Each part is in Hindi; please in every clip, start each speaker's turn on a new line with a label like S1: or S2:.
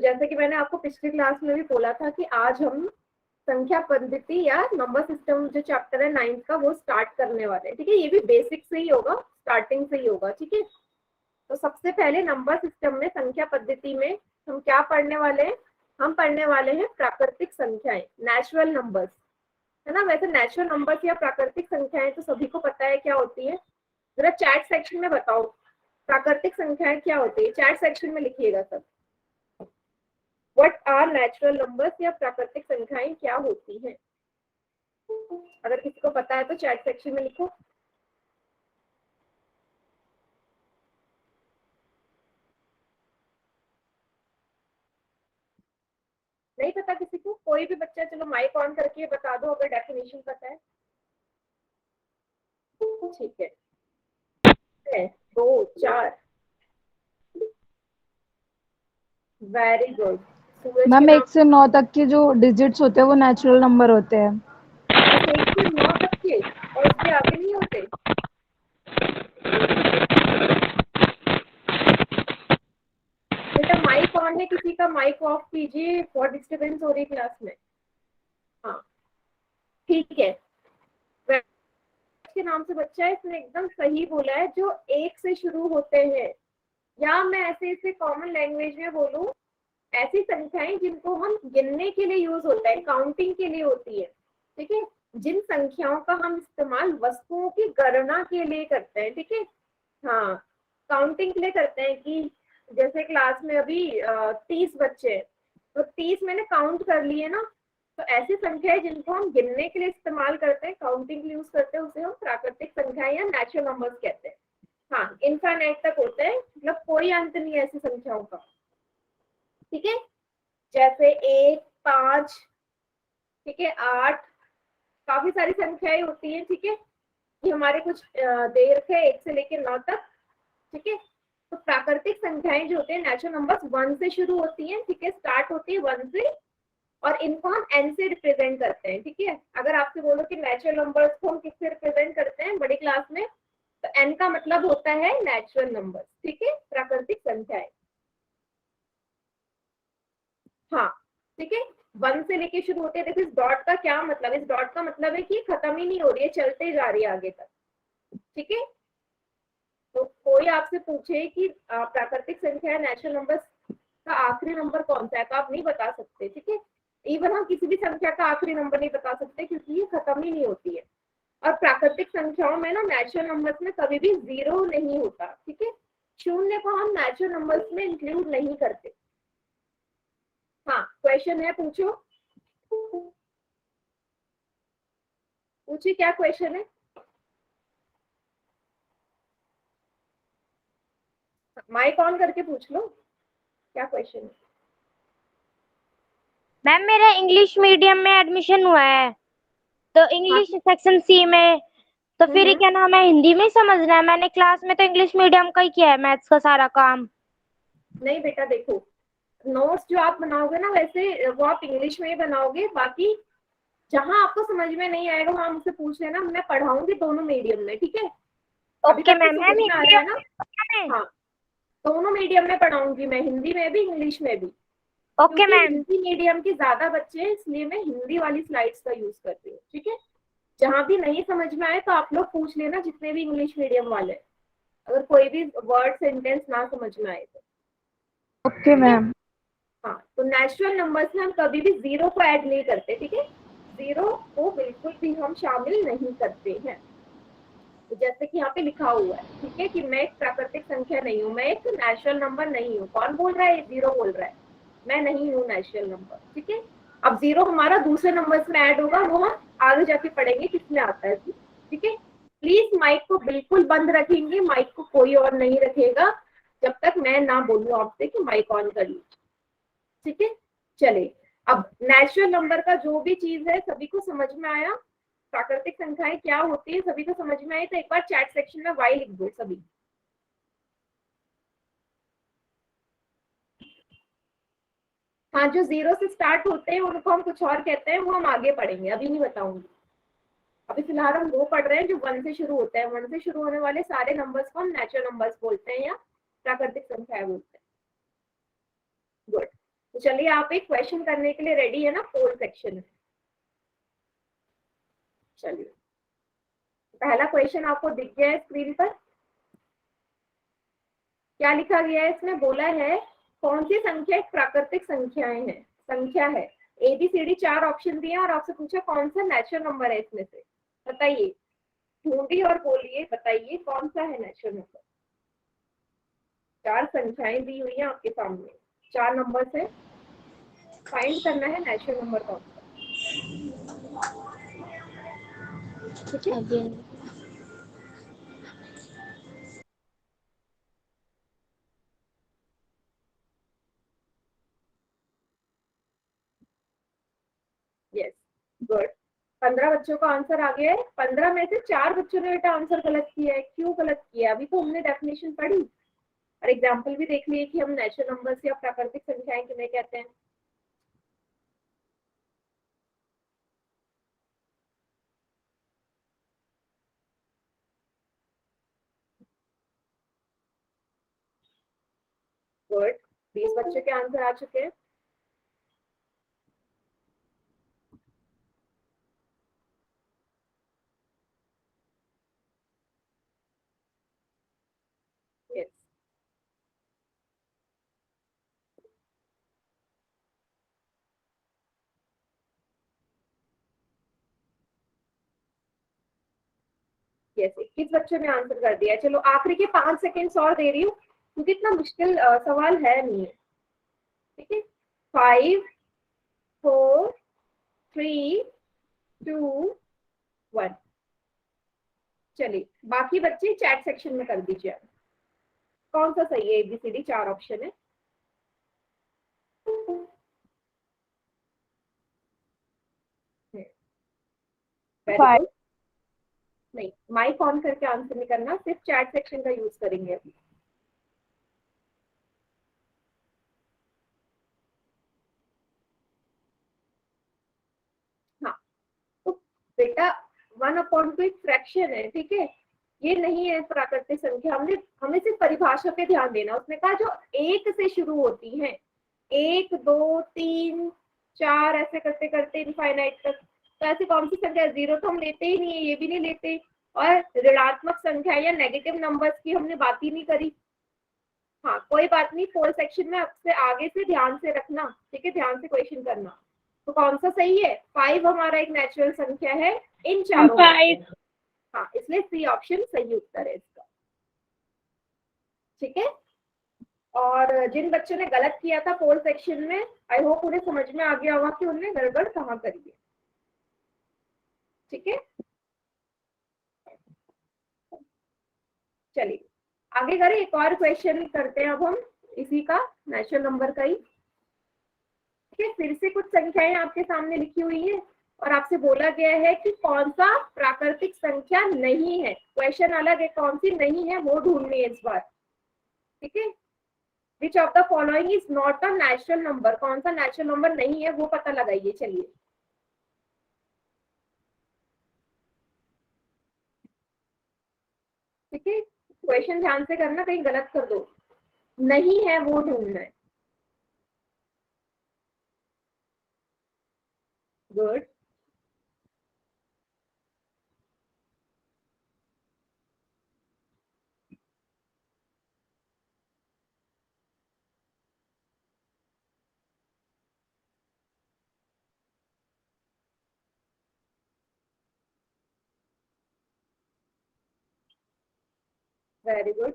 S1: जैसे कि मैंने आपको पिछली क्लास में भी बोला था कि आज हम संख्या पद्धति या नंबर सिस्टम जो चैप्टर है 9th का वो स्टार्ट करने वाले हैं। ठीक है, ये भी बेसिक से ही होगा, स्टार्टिंग से ही होगा। ठीक है, तो सबसे पहले नंबर सिस्टम में संख्या पद्धति में हम क्या पढ़ने वाले हैं? हम पढ़ने वाले हैं प्राकृतिक संख्याएं, नेचुरल नंबर्स, है ना। वैसे नेचुरल नंबर्स या प्राकृतिक संख्याएं तो सभी को पता है क्या होती है। जरा चैट सेक्शन में बताओ प्राकृतिक संख्याएं क्या होती है, चैट सेक्शन में लिखिएगा सब। व्हाट आर नेचुरल नंबर्स या प्राकृतिक संख्याएं क्या होती हैं? अगर किसी को पता है तो चैट सेक्शन में लिखो। नहीं पता किसी को? कोई भी बच्चा चलो माइक ऑन करके बता दो अगर डेफिनेशन पता है। ठीक है, 2 4, वेरी गुड।
S2: मैम 1 से 9 तक के जो डिजिट्स होते हैं वो नेचुरल नंबर होते हैं।
S1: बस 1 से 9 तक के, और उसके आगे नहीं होते? बेटा माइक ऑन है किसी का? माइक ऑफ कीजिए, बहुत डिस्टरबेंस हो रही है क्लास में। हाँ ठीक है, के नाम से बच्चा है, इसने एकदम सही बोला है। जो 1 से शुरू होते हैं, या मैं ऐसे इसे कॉमन लैंग्वेज में बोलूं, ऐसी संख्याएं जिनको हम गिनने के लिए यूज होता है, काउंटिंग के लिए होती है। ठीक है, जिन संख्याओं का हम इस्तेमाल वस्तुओं की गणना के लिए करते हैं। ठीक है, हाँ काउंटिंग के लिए करते हैं कि जैसे क्लास में अभी 30 बच्चे हैं, तो 30 मैंने काउंट कर लिए ना, तो ऐसी संख्या है जिनको हम गिनने के लिए इस्तेमाल करते हैं, काउंटिंग के लिए यूज करते हैं, उसे हम प्राकृतिक संख्याएं या नेचुरल नंबर्स कहते हैं। हाँ, इनफाइनाइट तक होते हैं, मतलब कोई अंत नहीं है ऐसी संख्याओं का। ठीक है, जैसे 1 5, ठीक है 8, काफी सारी संख्याएं होती हैं। ठीक है, ये हमारे कुछ देर है 1 से लेकर 9 तक। ठीक है, तो प्राकृतिक संख्याएं जो होते हैं नेचुरल नंबर्स 1 से शुरू होती हैं। ठीक है, स्टार्ट होती है 1 से, और इनको हम n से रिप्रेजेंट करते हैं। ठीक है, अगर आपसे बोलो कि नेचुरल नंबर्स को हम किससे रिप्रेजेंट करते हैं बड़ी क्लास में, तो n का मतलब होता है नेचुरल नंबर्स। ठीक है, प्राकृतिक संख्याएं। हाँ ठीक है, 1 से लेके शुरू होते हैं। देखो इस डॉट का क्या मतलब है? इस डॉट का मतलब है कि खत्म ही नहीं हो रही है, चलते जा रही है आगे तक। ठीक है, तो कोई आपसे पूछे कि प्राकृतिक संख्या नेचुरल नंबर्स का आखिरी नंबर कौन सा है, तो आप नहीं बता सकते। ठीक है, इवन हम किसी भी संख्या का आखिरी नंबर नहीं बता सकते क्योंकि ये खत्म ही नहीं होती है। और प्राकृतिक संख्याओं में ना नेचुरल नंबर्स में कभी भी 0 नहीं होता। ठीक है, शून्य को हम नेचुरल नंबर्स में इंक्लूड नहीं करते। हाँ क्वेश्चन है, पूछो पूछिए, क्या क्वेश्चन है? माइक ऑन करके पूछ लो, क्या क्वेश्चन है?
S3: मैम मेरा इंग्लिश मीडियम में एडमिशन हुआ है, तो इंग्लिश सेक्शन सी में, तो फिर क्या नाम है हिंदी में समझना है। मैंने क्लास में तो इंग्लिश मीडियम का ही किया है, मैथ्स का सारा काम।
S1: नहीं बेटा देखो, नोट्स जो आप बनाओगे ना वैसे वो आप इंग्लिश में ही बनाओगे, बाकी जहां आपको समझ में नहीं आएगा वहां मुझसे पूछ लेना, मैं पढ़ाऊंगी दोनों मीडियम में। ठीक है, अभी
S3: ओके
S1: तक तो
S3: मैम,
S1: समझ
S3: मैम
S1: में आ रहा है ना? हाँ, दोनों मीडियम में पढ़ाऊंगी मैं, हिंदी में भी इंग्लिश में भी,
S3: ओके
S1: क्योंकि
S3: मैम।
S1: हिंदी मीडियम के ज्यादा बच्चे हैं इसलिए मैं हिंदी वाली स्लाइड्स का यूज करती हूँ। ठीक है, जहां भी नहीं समझ में आए तो आप लोग पूछ लेना, जितने भी इंग्लिश मीडियम वाले, अगर कोई भी वर्ड सेंटेंस ना समझ में आए तो।
S2: Okay ma'am.
S1: हाँ, तो नेचुरल नंबर्स में हम कभी भी 0 को ऐड नहीं करते। ठीक है, 0 को बिल्कुल भी हम शामिल नहीं करते हैं। तो जैसे कि यहाँ पे लिखा हुआ है, ठीक है, कि मैं एक प्राकृतिक संख्या नहीं हूँ, मैं एक नेचुरल नंबर नहीं हूँ। कौन बोल रहा है? 0 बोल रहा है, मैं नहीं हूँ नेचुरल नंबर। ठीक है, अब 0 हमारा दूसरे नंबर्स में ऐड होगा, वो हम आगे जाके पढ़ेंगे किसमें आता है। ठीक है, प्लीज माइक को बिल्कुल बंद रखेंगे, माइक को कोई और नहीं रखेगा जब तक मैं ना बोलूँ आपसे कि माइक ऑन कर लीजिए। ठीक है, चले अब नेचुरल नंबर का जो भी चीज है सभी को समझ में आया? प्राकृतिक संख्याएं क्या होती है सभी को समझ में आई? तो एक बार चैट सेक्शन में वाई लिख दो सभी। हाँ, जो 0 से स्टार्ट होते हैं उनको हम कुछ और कहते हैं, वो हम आगे पढ़ेंगे, अभी नहीं बताऊंगी। अभी फिलहाल हम वो पढ़ रहे हैं जो 1 से शुरू होते हैं। 1 से शुरू होने वाले सारे नंबर्स को हम नेचुरल नंबर्स बोलते हैं या प्राकृतिक संख्याएं बोलते हैं। गुड, तो चलिए आप एक क्वेश्चन करने के लिए रेडी है ना पोल सेक्शन में। चलिए पहला क्वेश्चन आपको दिख गया है स्क्रीन पर। क्या लिखा गया है इसमें? बोला है कौन सी संख्या एक प्राकृतिक संख्या है। ABCD 4 ऑप्शन दिए और आपसे पूछा कौन सा नेचुरल नंबर है इसमें से, बताइए, ढूंढिए और बोलिए, बताइए कौन सा है नेचुरल नंबर। 4 संख्याएं दी हुई हैं आपके सामने, 4 नंबर से फाइंड करना है नेचुरल नंबर कौन सा। ठीक है, यस, गुड। 15 बच्चों का आंसर आ गया है। 15 में से 4 बच्चों ने बेटा आंसर गलत किया है। क्यों गलत किया? अभी तो हमने डेफिनेशन पढ़ी और एग्जाम्पल भी देख लिए कि हम नेचुरल नंबर्स या प्राकृतिक संख्याएं किन्हें कहते हैं। गुड, 20 बच्चों के आंसर आ चुके हैं। यस, यस, 21 बच्चों ने आंसर कर दिया। चलो आखिरी के 5 सेकेंड्स और दे रही हूँ क्योंकि इतना मुश्किल सवाल है नहीं है। ठीक है, 5 4 3 2 1। चलिए बाकी बच्चे चैट सेक्शन में कर दीजिए कौन सा सही है। ABCD 4 ऑप्शन है। वेरी
S2: 5।
S1: गुड। नहीं, माइक ऑन करके आंसर नहीं करना, सिर्फ चैट सेक्शन का यूज करेंगे अभी। हाँ, तो बेटा 1/2 एक फ्रैक्शन है, ठीक है, ये नहीं है प्राकृतिक संख्या। हमें सिर्फ परिभाषा पे ध्यान देना। उसने कहा जो 1 से शुरू होती है, 1 2 3 4 ऐसे करते करते इनफाइनाइट तक। तो ऐसी कौन सी संख्या? 0 तो हम लेते ही नहीं है, ये भी नहीं लेते, और ऋणात्मक संख्या या नेगेटिव नंबर्स की हमने बात ही नहीं करी। हाँ कोई बात नहीं, फोल सेक्शन में आपसे आगे से ध्यान से रखना, ठीक है, ध्यान से क्वेश्चन करना। तो कौन सा सही है? 5 हमारा एक नेचुरल संख्या है इन चारों में। हाँ, इसलिए C ऑप्शन सही उत्तर है इसका। ठीक है, और जिन बच्चों ने गलत किया था पोल सेक्शन में, आई होप उन्हें समझ में आ गया होगा कि उन्होंने गड़बड़ कहाँ करी है। ठीक है, चलिए आगे करें, एक और क्वेश्चन करते हैं अब हम इसी का, नेचुरल नंबर का ही। ठीक है, फिर से कुछ संख्याएं आपके सामने लिखी हुई है और आपसे बोला गया है कि कौन सा प्राकृतिक संख्या नहीं है। क्वेश्चन अलग है, कौन सी नहीं है वो ढूंढनी है इस बार। ठीक है, which of the following is not a natural number, कौन सा नेचुरल नंबर नहीं है वो पता लगाइए। चलिए ठीक है, क्वेश्चन ध्यान से करना, कहीं गलत कर दो। नहीं है वो ढूंढना है। Good, very good.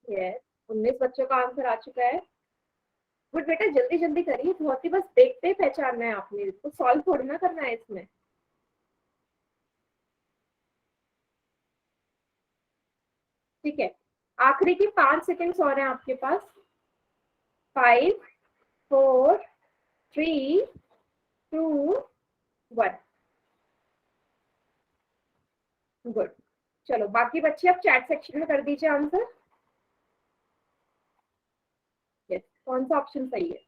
S1: यस, 19 बच्चों का आंसर आ चुका है। गुड बेटा, जल्दी जल्दी करिए, बहुत ही बस देखते ही पहचानना है आपने, इसको सॉल्व थोड़ी ना करना है इसमें। ठीक है, आखिरी की 5 सेकेंड्स और हैं आपके पास। 5 4 3 2 1। गुड। चलो बाकी बच्चे अब चैट सेक्शन में कर दीजिए आंसर। यस, कौन सा ऑप्शन सही है?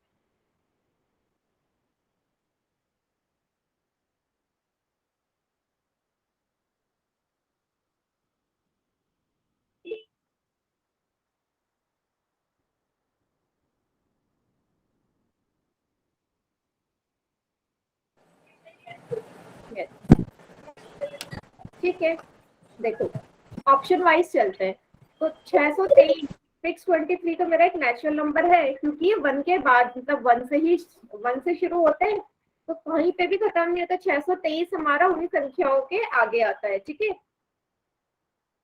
S1: यस, ठीक है। देखो ऑप्शन वाइज चलते हैं। तो 623 623 तो मेरा एक नेचुरल नंबर है, क्योंकि ये 1 के बाद, मतलब 1 से शुरू होते हैं, तो कहीं पे भी खत्म नहीं होता। 623 हमारा उन्हीं संख्याओं के आगे आता है, ठीक है।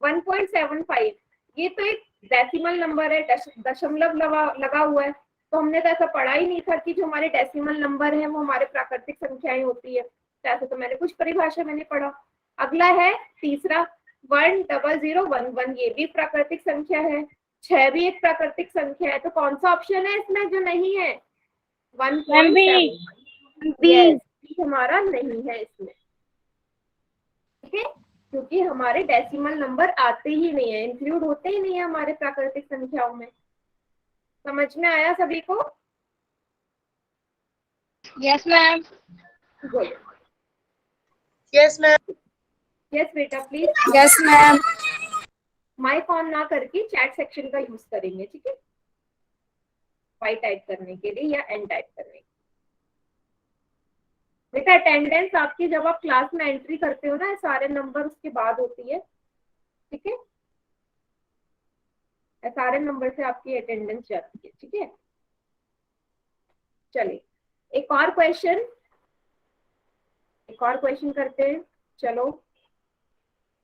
S1: 1.75 ये तो एक डेसिमल नंबर है, दशमलव लगा हुआ है। तो हमने तो ऐसा पढ़ा ही नहीं था कि जो हमारे डेसिमल नंबर है वो हमारे प्राकृतिक संख्याएं होती है। तो ऐसे तो मैंने कुछ परिभाषा में नहीं पढ़ा। अगला है तीसरा 1001 ये भी प्राकृतिक संख्या है। 6 भी एक प्राकृतिक संख्या है। तो कौन सा ऑप्शन है इसमें जो नहीं है? 1.7। यस, हमारा नहीं है इसमें, ठीक है, क्योंकि हमारे डेसिमल नंबर आते ही नहीं है, इंक्लूड होते ही नहीं है हमारे प्राकृतिक संख्याओं में। समझ में आया सभी को?
S3: Yes ma'am.
S1: Good.
S4: Yes ma'am.
S1: Yes बेटा please.
S4: Yes ma'am.
S1: Mike on ना करके चैट सेक्शन का यूज करेंगे, ठीक है, वाई टाइप करने के लिए या एन टाइप करने के लिए। बेटा अटेंडेंस आपकी जब आप क्लास में एंट्री करते हो ना, सारे नंबर उसके बाद होती है, ठीक है, सारे नंबर से आपकी अटेंडेंस जाती है, ठीक है। चलिए एक और क्वेश्चन करते हैं। चलो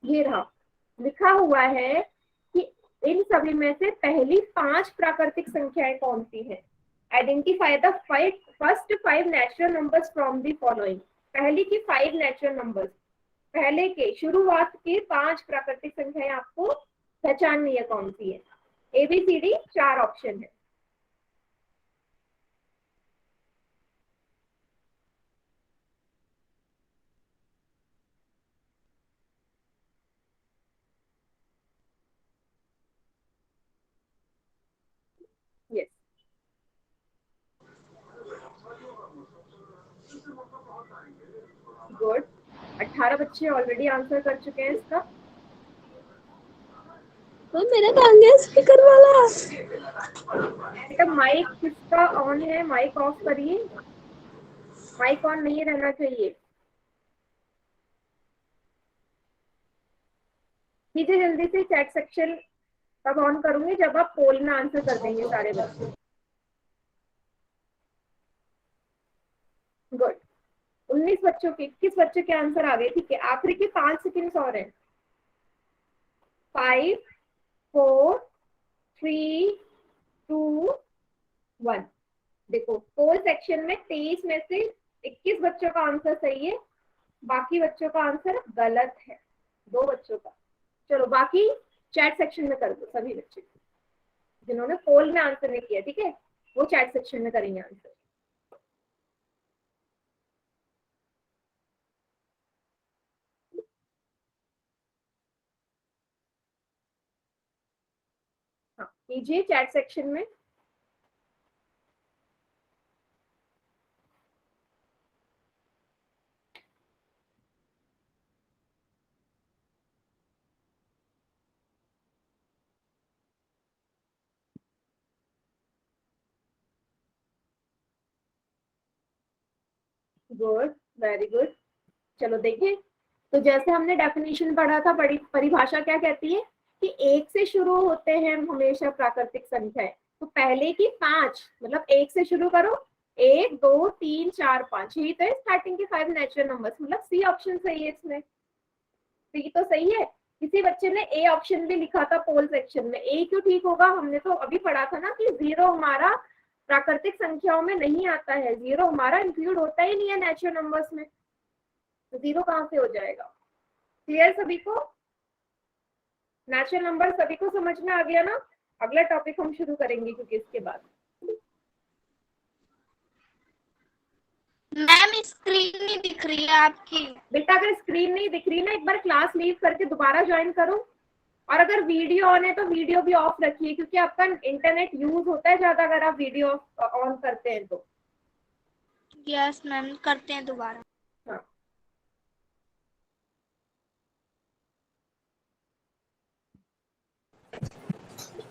S1: ये रहा, लिखा हुआ है कि इन सभी में से पहली 5 प्राकृतिक संख्याएं कौन सी हैं? Identify the first 5 natural numbers from the following. पहली की 5 नेचुरल नंबर्स, पहले के शुरुआत की 5 प्राकृतिक संख्याएं आपको पहचाननी है कौन सी है। ABCD 4 ऑप्शन है। Yes, good. 18 बच्चे ऑलरेडी आंसर कर चुके हैं इसका।
S4: तो मेरा कहाँ गया स्पीकर वाला?
S1: बेटा माइक किसका ऑन है? माइक ऑफ करिए, माइक ऑन नहीं रहना चाहिए। कीजिए जल्दी से, चैट सेक्शन तब ऑन करूंगी जब आप पोल में आंसर कर देंगे सारे बच्चे। गुड। 19 बच्चों के 21 बच्चों के आंसर आ गए, ठीक है। आखिरी के 5 सेकंड्स और हैं। 5 4 3 2 1। देखो पोल सेक्शन में 23 में से 21 बच्चों का आंसर सही है, बाकी बच्चों का आंसर गलत है, 2 बच्चों का। चलो बाकी चैट सेक्शन में कर दो सभी बच्चे जिन्होंने पोल में आंसर नहीं किया, ठीक है, वो चैट सेक्शन में करेंगे आंसर। हाँ कीजिए चैट सेक्शन में। Good, very good. चलो देखिए, तो जैसे हमने डेफिनेशन पढ़ा था, बड़ी परिभाषा क्या कहती है कि 1 से शुरू होते हैं हमेशा प्राकृतिक संख्याएं। तो पहले की 5, मतलब 1 से शुरू करो, 1 2 3 4 5, यही तो है स्टार्टिंग के 5 नेचुरल नंबर्स। मतलब सी ऑप्शन सही है इसमें, सी तो सही है। किसी बच्चे ने ए ऑप्शन भी लिखा था पोल सेक्शन में, ए क्यों ठीक होगा? हमने तो अभी पढ़ा था ना कि 0 हमारा प्राकृतिक संख्याओं में नहीं आता है, 0 हमारा इंक्लूड होता ही नहीं है नेचुरल नंबर्स में, तो 0 कहाँ से हो जाएगा? क्लियर सभी को? नेचुरल नंबर सभी को समझ में आ गया ना? अगला टॉपिक हम शुरू करेंगे क्योंकि इसके बाद।
S4: मैम स्क्रीन नहीं दिख रही। रही है आपकी।
S1: बेटा अगर स्क्रीन नहीं दिख रही ना, एक बार क्लास लीव करके दोबारा ज्वाइन करो, और अगर वीडियो ऑन है तो वीडियो भी ऑफ रखिए, क्योंकि आपका इंटरनेट यूज होता है ज्यादा अगर आप वीडियो ऑन करते हैं तो।
S4: यस मैम, करते हैं दोबारा।
S1: हाँ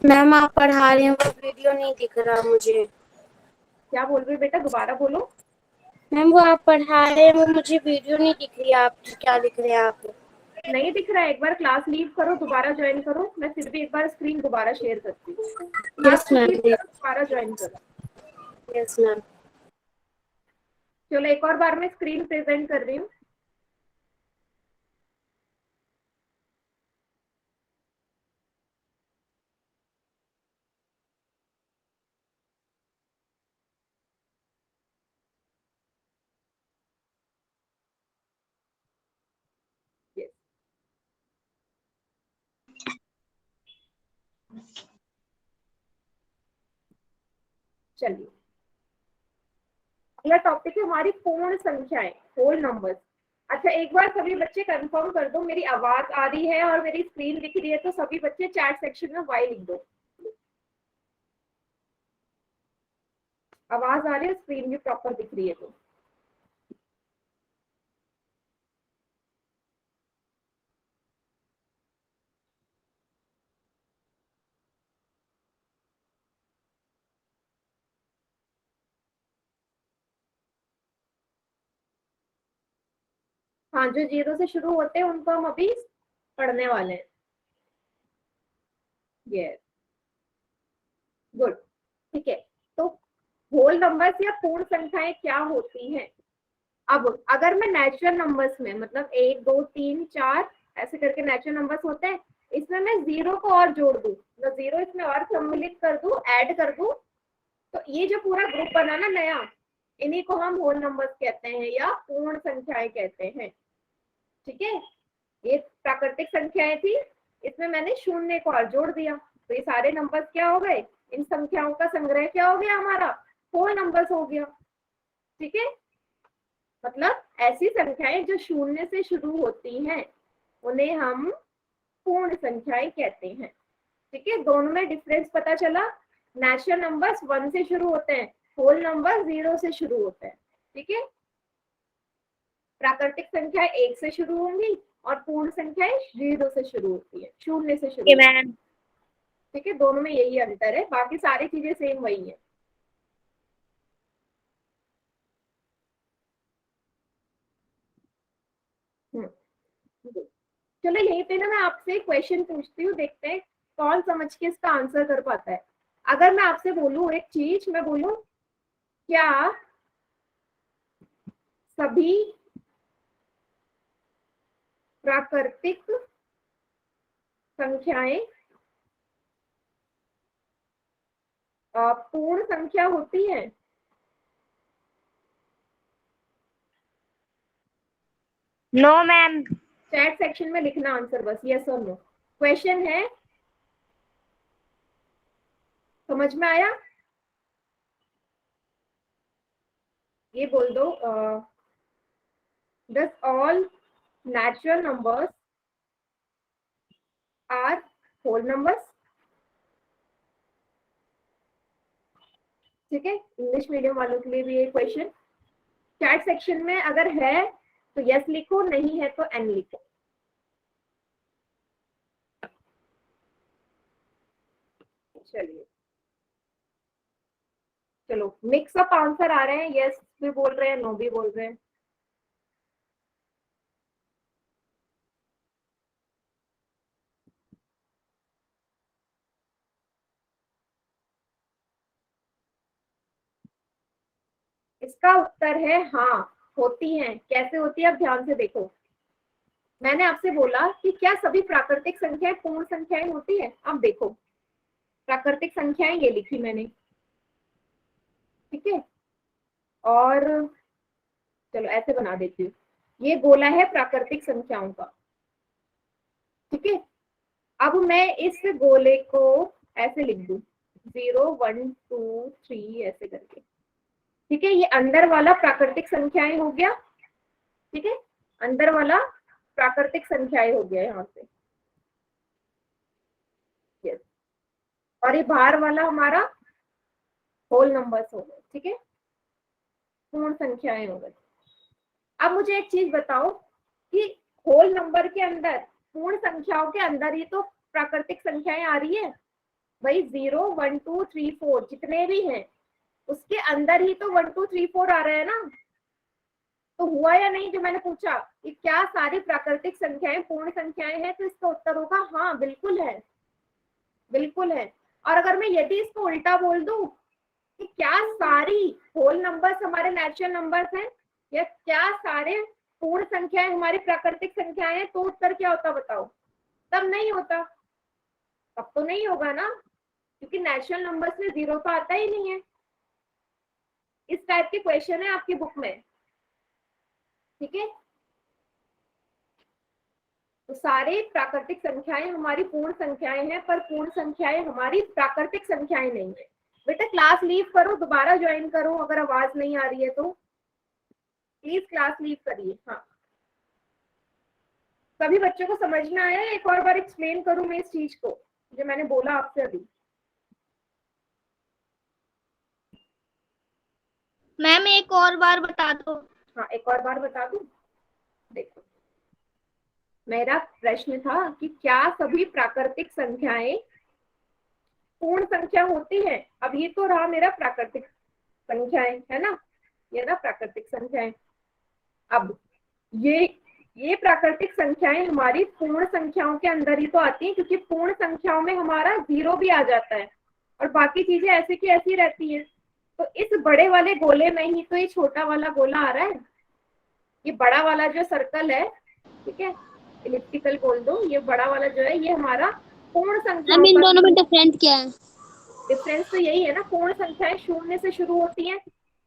S5: मैम आप पढ़ा रहे हैं वो वीडियो नहीं दिख रहा मुझे।
S1: क्या बोल रहे हो बेटा, दोबारा बोलो।
S5: मैम वो आप पढ़ा रहे हैं वो मुझे वीडियो नहीं दिख रही, आप क्या लिख रहे हैं आप?
S1: नहीं दिख रहा है, एक बार क्लास लीव करो दोबारा ज्वाइन करो, मैं फिर भी एक बार स्क्रीन दोबारा शेयर करती हूँ।
S5: Yes ma'am.
S1: दोबारा ज्वाइन करो।
S5: Yes ma'am.
S1: चलो एक और बार मैं स्क्रीन प्रेजेंट कर रही हूँ। चलिए अगला टॉपिक है हमारी पूर्ण संख्याएं, होल नंबर्स। अच्छा एक बार सभी बच्चे कंफर्म कर दो मेरी आवाज आ रही है और मेरी स्क्रीन दिख रही है, तो सभी बच्चे चैट सेक्शन में वाई लिख दो। आवाज आ रही है, स्क्रीन भी प्रॉपर दिख रही है तो। हाँ जो 0 से शुरू होते हैं उनको हम अभी पढ़ने वाले हैं। यस गुड, ठीक है। तो होल नंबर्स या पूर्ण संख्याएं क्या होती हैं? अब अगर मैं नेचुरल नंबर्स में, मतलब 1 2 3 4 ऐसे करके नेचुरल नंबर्स होते हैं, इसमें मैं 0 को और जोड़ दूं, तो 0 इसमें और सम्मिलित कर दूं, ऐड कर दूं, तो ये जो पूरा ग्रुप बना ना नया, इन्हीं को हम होल नंबर्स कहते हैं या पूर्ण संख्याएं कहते हैं। ठीक है, ये प्राकृतिक संख्याएं थी, इसमें मैंने शून्य को और जोड़ दिया, तो ये सारे नंबर्स क्या हो गए, इन संख्याओं का संग्रह क्या हो गया हमारा, होल नंबर्स हो गया। ठीक है, मतलब ऐसी संख्याएं जो शून्य से शुरू होती हैं उन्हें हम पूर्ण संख्याएं कहते हैं। ठीक है, दोनों में डिफरेंस पता चला। नेचुरल नंबर्स 1 से शुरू होते हैं, होल नंबर 0 से शुरू होते हैं। ठीक है, प्राकृतिक संख्या 1 से शुरू होंगी और पूर्ण संख्याएं 0 से शुरू होती है, शून्य से शुरू होती है। ठीक है, दोनों में यही अंतर है, बाकी सारी चीजें सेम वही है। चलो यहीं पे ना मैं आपसे क्वेश्चन पूछती हूँ, देखते हैं कौन समझ के इसका आंसर कर पाता है। अगर मैं आपसे बोलूं एक चीज, मैं बोलूं क्या सभी प्राकृतिक संख्याएं पूर्ण संख्या होती है?
S3: No ma'am.
S1: चैट सेक्शन में लिखना आंसर बस, यस और नो। क्वेश्चन है, समझ में आया? ये बोल दो, does all natural numbers are whole numbers? ठीक है, इंग्लिश मीडियम वालों के लिए भी ये क्वेश्चन। चैट सेक्शन में अगर है तो यस लिखो, नहीं है तो एन लिखो। चलिए, चलो मिक्स अप आंसर आ रहे हैं, यस भी बोल रहे हैं, नो भी बोल रहे हैं। इसका उत्तर है हाँ, होती हैं। कैसे होती है, अब ध्यान से देखो। मैंने आपसे बोला कि क्या सभी प्राकृतिक संख्याएं पूर्ण संख्याएं होती है? अब देखो, प्राकृतिक संख्याएं ये लिखी मैंने, ठीक है, और चलो ऐसे बना देती हूँ, ये गोला है प्राकृतिक संख्याओं का। ठीक है, अब मैं इस गोले को ऐसे लिख दूं, 0 1 2 3 ऐसे करके। ठीक है, ये अंदर वाला प्राकृतिक संख्याएं हो गया। ठीक है, अंदर वाला प्राकृतिक संख्याएं हो गया यहाँ से। यस, और ये बाहर वाला हमारा होल नंबर्स हो गए। ठीक है, पूर्ण संख्याएं हो गई। अब मुझे एक चीज बताओ कि होल नंबर के अंदर, पूर्ण संख्याओं के अंदर ही तो प्राकृतिक संख्याएं आ रही है भाई। 0 1 2 3 4 जितने भी हैं उसके अंदर ही तो 1 2 3 4 आ रहे हैं ना। तो हुआ या नहीं जो मैंने पूछा कि क्या सारी प्राकृतिक संख्याएं पूर्ण संख्याएं हैं, तो इसका उत्तर होगा हाँ, बिल्कुल है, बिल्कुल है। और अगर मैं यदि इसको उल्टा बोल दूं कि क्या सारी होल नंबर्स हमारे नेचुरल नंबर्स हैं या क्या सारे पूर्ण संख्याएं हमारी प्राकृतिक संख्याएं हैं, तो उत्तर क्या होता बताओ? तब नहीं होता, तब तो नहीं होगा ना, क्योंकि नेचुरल नंबर्स में 0 तो आता ही नहीं है। इस टाइप के क्वेश्चन है आपकी बुक में। ठीक है, तो सारे प्राकृतिक संख्याएं हमारी पूर्ण संख्याएं हैं, पर पूर्ण संख्याएं हमारी प्राकृतिक संख्याएं नहीं है। बेटा क्लास लीव करो, दोबारा ज्वाइन करो, अगर आवाज नहीं आ रही है तो प्लीज क्लास लीव करिए। हाँ, सभी बच्चों को समझ में आया? एक और बार एक्सप्लेन करूं मैं इस चीज को जो मैंने बोला आपसे अभी?
S4: मैम एक और बार बता दो।
S1: हाँ, एक और बार बता दूं। देखो, मेरा प्रश्न था कि क्या सभी प्राकृतिक संख्याएं पूर्ण संख्या होती है? अब ये तो रहा मेरा प्राकृतिक संख्याएं, है ना, ये ना प्राकृतिक संख्याएं। अब ये प्राकृतिक संख्याएं हमारी पूर्ण संख्याओं के अंदर ही तो आती हैं, क्योंकि पूर्ण संख्याओं में हमारा 0 भी आ जाता है और बाकी चीजें ऐसी की ऐसी रहती हैं। तो इस बड़े वाले गोले में ही तो ये छोटा वाला गोला आ रहा है। ये बड़ा वाला जो सर्कल है, ठीक है, इलिप्टिकल बोल दो, ये बड़ा वाला जो है ये हमारा पूर्ण संख्या।
S5: इन दोनों में डिफरेंस क्या है?
S1: डिफरेंस तो यही है ना, पूर्ण संख्याएं 0 से शुरू होती हैं,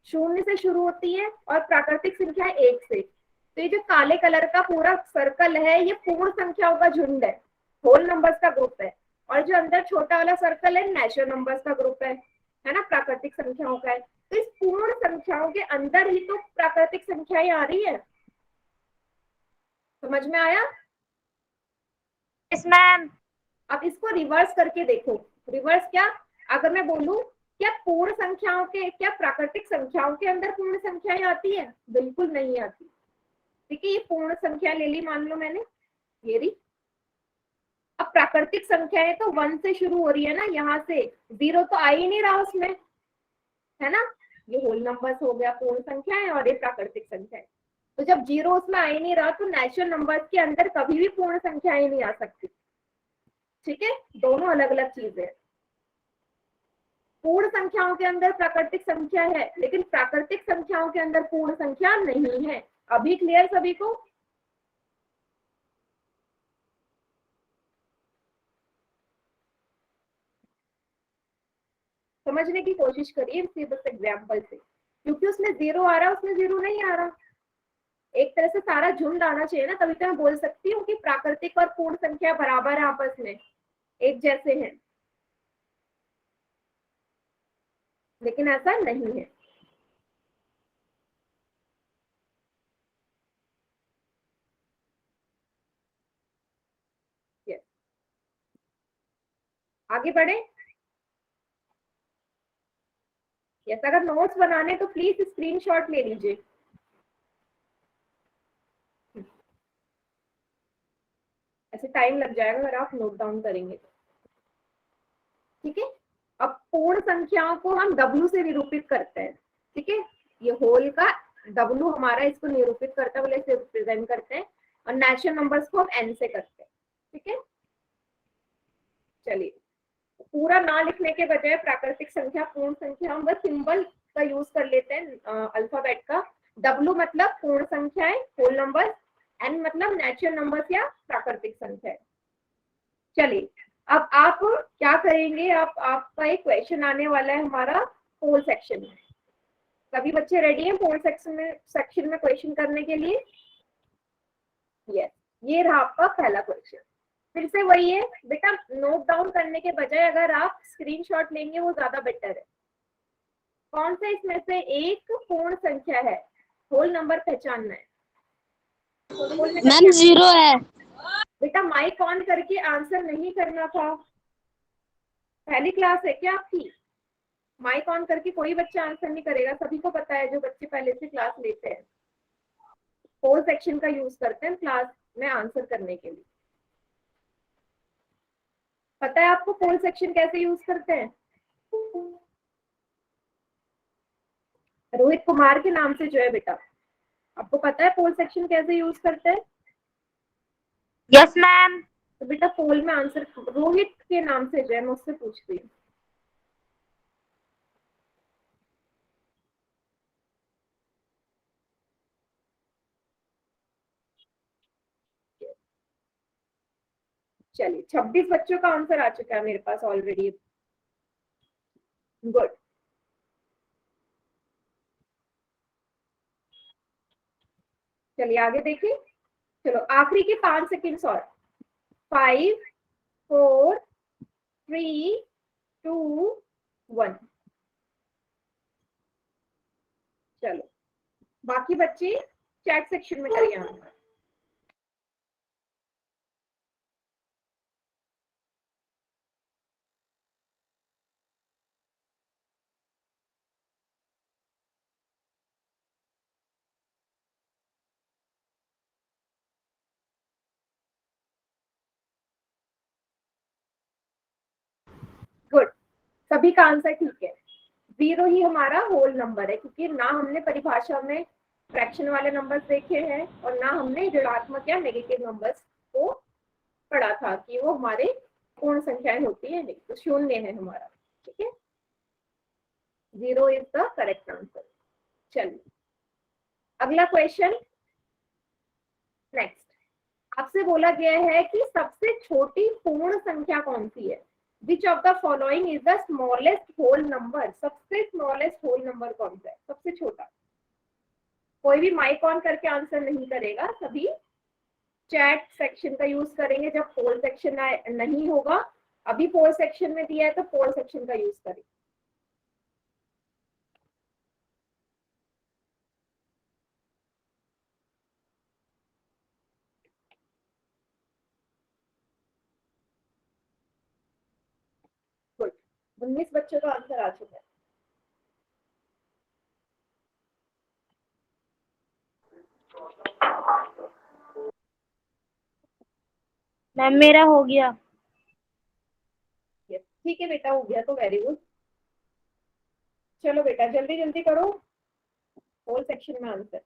S1: 0 से शुरू होती है, और प्राकृतिक संख्याएं 1 से। तो ये जो काले कलर का पूरा सर्कल है ये पूर्ण संख्याओं का झुंड है, होल नंबर्स का ग्रुप है। और जो अंदर छोटा वाला सर्कल है नेचुरल नंबर्स का ग्रुप है ना, प्राकृतिक संख्याओं का है। तो इस पूर्ण संख्याओं के अंदर ही तो प्राकृतिक संख्याएं आ रही है। समझ में आया?
S3: Yes ma'am.
S1: अब इसको रिवर्स करके देखो। रिवर्स क्या? अगर मैं बोलूं क्या पूर्ण संख्याओं के, क्या प्राकृतिक संख्याओं के अंदर पूर्ण संख्याएं आती है? बिल्कुल नहीं आती। ठीक है, ये पूर्ण संख्या ले ली मान लो मैंने, ये रही। अब प्राकृतिक संख्याएं तो 1 से शुरू हो रही है ना, यहाँ से 0 तो आ ही नहीं रहा उसमें, है ना। ये होल नंबर्स हो गया पूर्ण संख्याएं और ये प्राकृतिक संख्याएं। तो जब 0 उसमें आ ही नहीं रहा तो नेचुरल नंबर्स के अंदर कभी भी पूर्ण संख्याएं नहीं आ सकती। ठीक है, दोनों अलग अलग चीजें। पूर्ण संख्याओं के अंदर प्राकृतिक संख्या है, लेकिन प्राकृतिक संख्याओं के अंदर पूर्ण संख्या नहीं है। अभी क्लियर सभी को? समझने की कोशिश करिए इसी बस एग्जाम्पल से, क्योंकि उसमें 0 आ रहा है, उसमें 0 नहीं आ रहा। एक तरह से सारा झुंड आना चाहिए ना, तभी तो मैं बोल सकती हूँ कि प्राकृतिक और पूर्ण संख्या बराबर है, आपस में एक जैसे हैं, लेकिन ऐसा नहीं है। yes. आगे बढ़े। यस, अगर नोट्स बनाने तो प्लीज स्क्रीनशॉट ले लीजिए। ऐसे टाइम लग जाएगा अगर आप नोट डाउन करेंगे तो। ठीक है, अब पूर्ण संख्याओं को हम W से निरूपित करते हैं। ठीक है, ये होल का W हमारा इसको निरूपित करता है, बोले इसे रिप्रेजेंट करते हैं, और नेचुरल नंबर्स को हम N से करते हैं। ठीक है, चलिए पूरा ना लिखने के बजाय प्राकृतिक संख्या, पूर्ण संख्या, हम बस सिंबल का यूज कर लेते हैं अल्फाबेट का। W मतलब पूर्ण संख्याएं, होल नंबर, N मतलब नेचुरल नंबर्स या प्राकृतिक संख्या। चलिए अब आप क्या करेंगे, आपका एक क्वेश्चन आने वाला है हमारा पोल सेक्शन में। सभी बच्चे रेडी हैं पोल सेक्शन में क्वेश्चन करने के लिए? यस, ये रहा आपका पहला क्वेश्चन। फिर से वही है बेटा, नोट डाउन करने के बजाय अगर आप स्क्रीनशॉट लेंगे वो ज्यादा बेटर है। कौन सा इसमें से एक पूर्ण संख्या है, होल नंबर पहचानना है।
S5: मैम 0 है।
S1: बेटा माइक ऑन करके आंसर नहीं करना था। पहली क्लास है क्या आपकी? माइक ऑन करके कोई बच्चा आंसर नहीं करेगा, सभी को पता है जो बच्चे पहले से क्लास लेते हैं। पोल सेक्शन का यूज करते हैं क्लास में आंसर करने के लिए। पता है आपको पोल सेक्शन कैसे यूज करते हैं? रोहित कुमार के नाम से जो है बेटा, आपको पता है पोल सेक्शन कैसे यूज करते हैं?
S3: Yes ma'am.
S1: तो बेटा पोल में आंसर रोहित के नाम से जो है मुझसे पूछती है। चलिए 26 बच्चों का आंसर आ चुका है मेरे पास ऑलरेडी। गुड। चलिए आगे देखिए। चलो आखिरी के 5 सेकेंड्स और। 5 4 3 2 1। चलो बाकी बच्चे चैट सेक्शन में करिए आंसर। गुड, सभी का आंसर ठीक है। 0 ही हमारा होल नंबर है, क्योंकि ना हमने परिभाषा में फ्रैक्शन वाले नंबर्स देखे हैं और ना हमने ऋणात्मक या नेगेटिव नंबर्स को पढ़ा था कि वो हमारे पूर्ण संख्याएं होती है। नहीं, तो शून्य है हमारा। ठीक है, 0 इज द करेक्ट आंसर। चलिए अगला क्वेश्चन। नेक्स्ट आपसे बोला गया है कि सबसे छोटी पूर्ण संख्या कौन सी है? Which of the following is the smallest whole number? सबसे स्मॉलेस्ट होल नंबर कौन सा है, सबसे छोटा? कोई भी माइक ऑन करके आंसर नहीं करेगा, सभी चैट सेक्शन का यूज करेंगे जब पोल सेक्शन नहीं होगा। अभी पोल सेक्शन में दिया है तो पोल सेक्शन का यूज करेंगे। गुड, 19 बच्चों का आंसर आ चुका है।
S3: मैम मेरा हो गया।
S1: यस ठीक है बेटा, हो गया तो वेरी गुड। चलो बेटा जल्दी जल्दी करो पोल सेक्शन में आंसर।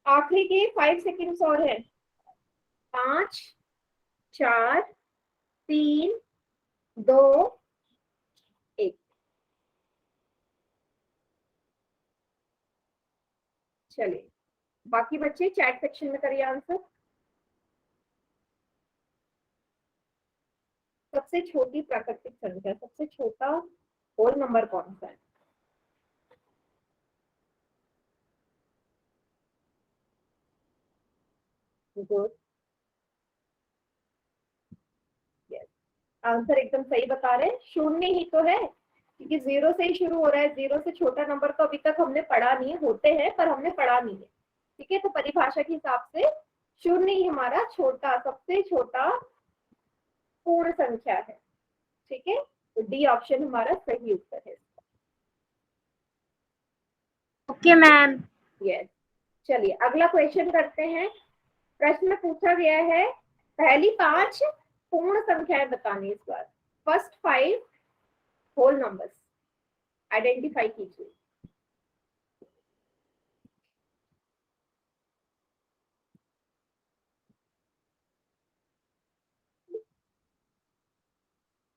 S1: आखिरी के 5 सेकेंड्स और है। 5 4 3 2 1। चलिए बाकी बच्चे चैट सेक्शन में करिए आंसर। सबसे छोटी प्राकृतिक संख्या, सबसे छोटा होल नंबर कौन सा है? गुड, यस आंसर एकदम सही बता रहे हैं, शून्य ही तो है, क्योंकि 0 से ही शुरू हो रहा है। 0 से छोटा नंबर तो अभी तक हमने पढ़ा नहीं है, होते हैं पर हमने पढ़ा नहीं है। ठीक है, तो परिभाषा के हिसाब से शून्य ही हमारा छोटा, सबसे छोटा पूर्ण संख्या है। ठीक है, तो डी ऑप्शन हमारा सही उत्तर है।
S3: Okay ma'am.
S1: यस चलिए अगला क्वेश्चन करते हैं। प्रश्न में पूछा गया है पहली 5 पूर्ण संख्याएं बतानी। इस बार फर्स्ट 5 होल नंबर्स आइडेंटिफाई कीजिए।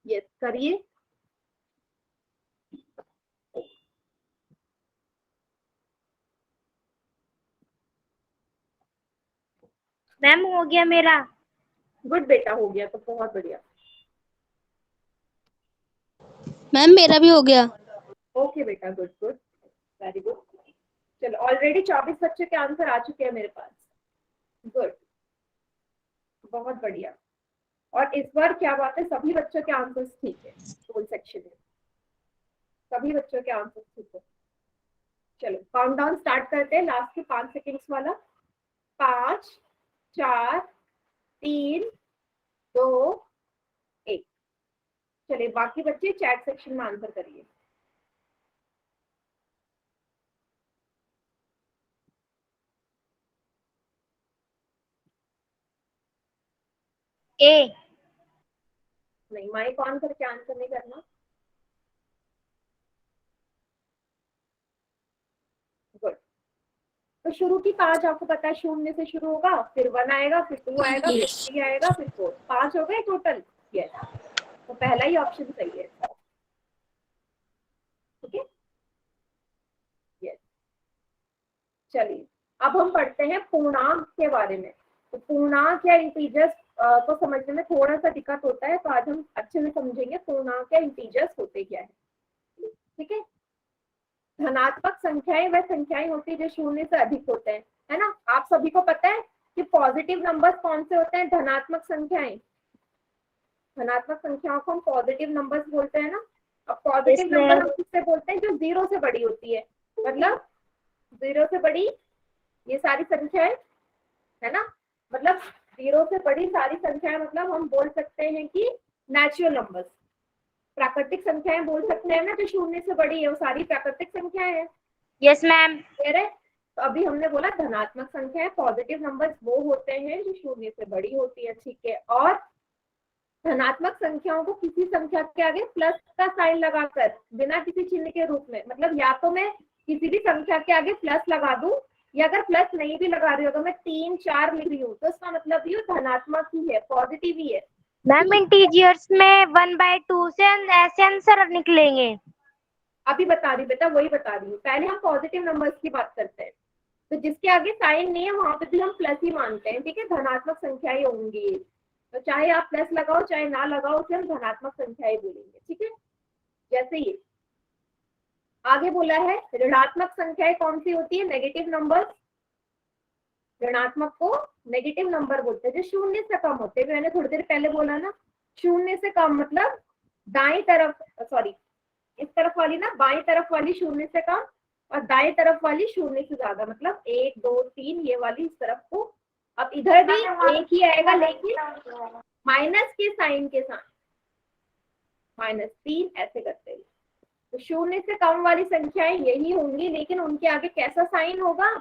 S1: यस करिए।
S3: मैम हो गया मेरा।
S1: गुड बेटा, हो गया तो बहुत बढ़िया।
S5: मैम मेरा भी हो गया।
S1: ओके बेटा, गुड गुड, वेरी गुड। चलो ऑलरेडी 24 बच्चों के आंसर आ चुके हैं मेरे पास। गुड, बहुत बढ़िया। और इस बार क्या बात है, सभी बच्चों के आंसर्स ठीक है होल सेक्शन में, सभी बच्चों के आंसर्स ठीक है। चलो काउंटडाउन स्टार्ट करते हैं, लास्ट के 5 सेकेंड्स वाला। 5 4 3 2 1। चलिए बाकी बच्चे चैट सेक्शन में आंसर करिए।
S3: ए।
S1: नहीं, माइक ऑन करके आंसर नहीं करना। गुड। तो शुरू की 5 आपको पता है, 0 से शुरू होगा, फिर 1 आएगा, फिर 2 आएगा, फिर 3 आएगा, फिर 4। 5 हो गए टोटल। यस, तो पहला ही ऑप्शन सही है। ठीक है, यस। चलिए अब हम पढ़ते हैं पूर्णांक के बारे में। तो पूर्णांक या इंटीजर्स को समझने में थोड़ा सा दिक्कत होता है, तो आज हम अच्छे से समझेंगे पूर्णांक या इंटीजर्स होते क्या है। ठीक है, धनात्मक संख्याएं वह संख्याएं होती है जो 0 से अधिक होते हैं, है ना। आप सभी को पता है कि पॉजिटिव नंबर्स कौन से होते हैं, धनात्मक संख्याएं। धनात्मक संख्याओं को हम पॉजिटिव नंबर्स बोलते हैं ना। अब पॉजिटिव नंबर हम किससे बोलते हैं, जो 0 से बड़ी होती है, मतलब 0 से बड़ी ये सारी संख्याएं, है ना। मतलब 0 से बड़ी सारी संख्याएं, मतलब हम बोल सकते हैं कि नेचुरल नंबर्स, प्राकृतिक संख्याएं बोल सकते हैं ना, जो 0 से बड़ी है वो सारी प्राकृतिक संख्याएं हैं।
S3: Yes ma'am.
S1: क्लियर है। तो अभी हमने बोला धनात्मक संख्याएं, पॉजिटिव नंबर्स वो होते हैं जो 0 से बड़ी होती है। ठीक है, और धनात्मक संख्याओं को किसी संख्या के आगे प्लस का साइन लगाकर, बिना किसी चिन्ह के रूप में, मतलब या तो मैं किसी भी संख्या के आगे प्लस लगा दूं, या अगर प्लस नहीं भी लगा रही हो तो मैं 3 4 लिख रही हूँ, तो इसका मतलब ये धनात्मक ही है, पॉजिटिव ही है।
S3: मैम इंटीजर्स में 1/2 से ऐसे आंसर निकलेंगे।
S1: अभी बता रही बेटा, वही बता रही हूँ, पहले हम पॉजिटिव नंबर्स की बात करते हैं। तो जिसके आगे साइन नहीं है वहां पे भी हम प्लस ही मानते हैं। ठीक है, धनात्मक संख्याएं होंगी, तो चाहे आप प्लस लगाओ चाहे ना लगाओ, उसे हम धनात्मक संख्याएं बोलेंगे। ठीक है, जैसे ये आगे बोला है, ऋणात्मक संख्याएं कौन सी होती है, नेगेटिव नंबर्स। ऋणात्मक को नेगेटिव नंबर बोलते हैं, जो 0 से कम होते हैं। मैंने थोड़ी देर पहले बोला ना, 0 से कम मतलब दाएं तरफ, सॉरी इस तरफ वाली ना, बाएं तरफ वाली 0 से कम, और दाएं तरफ वाली 0 से ज्यादा, मतलब 1 2 3 ये वाली इस तरफ को। अब इधर भी एक ही आएगा, लेकिन माइनस के साइन के साथ, -3 ऐसे करते हैं। तो 0 से कम वाली संख्याएं यही होंगी, लेकिन उनके आगे कैसा साइन होगा,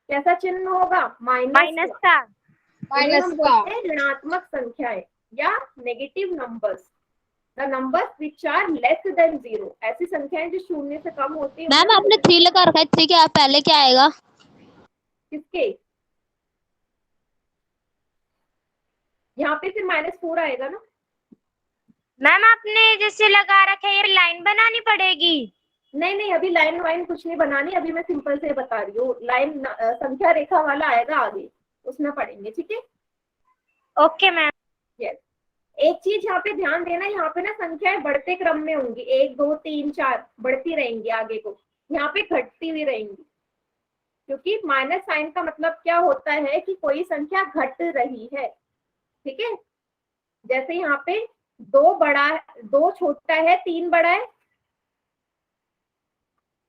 S1: कैसा चिन्ह होगा, माइनस का। ऋणात्मक संख्याएं या negative numbers, the numbers which are less than 0, ऐसी संख्याएं जो 0 से कम होती है।
S4: मैम आपने 3 लगा रखा है, 3 क्या पहले क्या आएगा,
S1: किसके, यहाँ पे फिर -4 आएगा ना।
S3: मैम आपने जैसे लगा रखा है, ये लाइन बनानी पड़ेगी।
S1: नहीं नहीं, अभी लाइन वाइन कुछ नहीं बनानी, अभी मैं सिंपल से बता रही हूँ। लाइन संख्या रेखा वाला आएगा आगे, उसमें पढ़ेंगे। ठीक है,
S3: ओके मैम।
S1: यस। एक चीज यहाँ पे ध्यान देना, यहाँ पे ना संख्याएं बढ़ते क्रम में होंगी, 1 2 3 4 बढ़ती रहेंगी आगे को, यहाँ पे घटती हुई रहेंगी, क्योंकि माइनस साइन का मतलब क्या होता है कि कोई संख्या घट रही है। ठीक है, जैसे यहाँ पे 2 बड़ा है, 2 छोटा है, 3 बड़ा है।